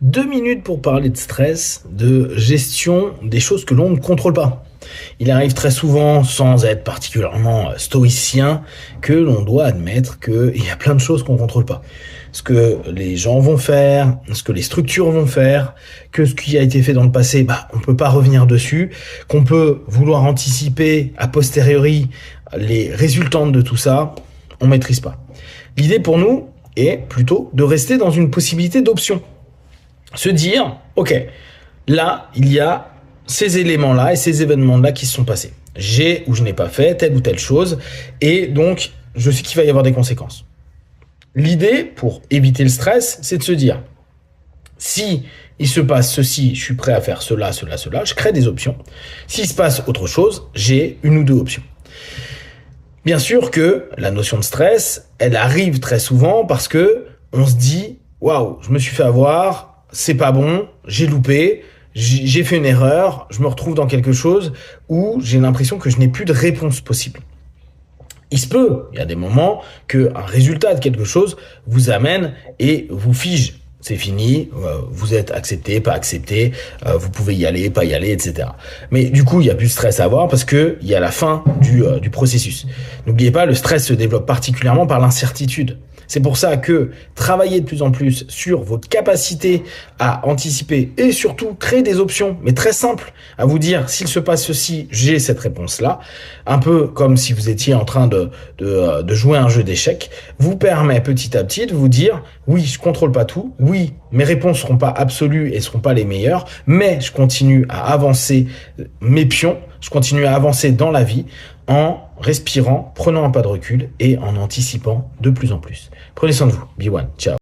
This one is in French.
2 minutes pour parler de stress, de gestion des choses que l'on ne contrôle pas. Il arrive très souvent, sans être particulièrement stoïcien, que l'on doit admettre qu'il y a plein de choses qu'on ne contrôle pas. Ce que les gens vont faire, ce que les structures vont faire, que ce qui a été fait dans le passé, on peut pas revenir dessus, qu'on peut vouloir anticiper a posteriori les résultantes de tout ça, on maîtrise pas. L'idée pour nous est plutôt de rester dans une possibilité d'option. Se dire, ok, là, il y a ces éléments-là et ces événements-là qui se sont passés. J'ai ou je n'ai pas fait telle ou telle chose, et donc, je sais qu'il va y avoir des conséquences. L'idée, pour éviter le stress, c'est de se dire, si il se passe ceci, je suis prêt à faire cela, cela, cela, je crée des options. S'il se passe autre chose, j'ai une ou deux options. Bien sûr que la notion de stress, elle arrive très souvent parce que on se dit, waouh, je me suis fait avoir, c'est pas bon, j'ai loupé, j'ai fait une erreur, je me retrouve dans quelque chose où j'ai l'impression que je n'ai plus de réponse possible. Il se peut, il y a des moments qu'un résultat de quelque chose vous amène et vous fige. C'est fini, vous êtes accepté, pas accepté, vous pouvez y aller, pas y aller, etc. Mais du coup, il y a plus de stress à avoir parce que il y a la fin du processus. N'oubliez pas, le stress se développe particulièrement par l'incertitude. C'est pour ça que travailler de plus en plus sur votre capacité à anticiper et surtout créer des options, mais très simples, à vous dire s'il se passe ceci, j'ai cette réponse-là, un peu comme si vous étiez en train de jouer un jeu d'échecs, vous permet petit à petit de vous dire oui, je contrôle pas tout, oui, mes réponses seront pas absolues et seront pas les meilleures, mais je continue à avancer mes pions, je continue à avancer dans la vie en respirant, prenant un pas de recul et en anticipant de plus en plus. Prenez soin de vous. Be one. Ciao.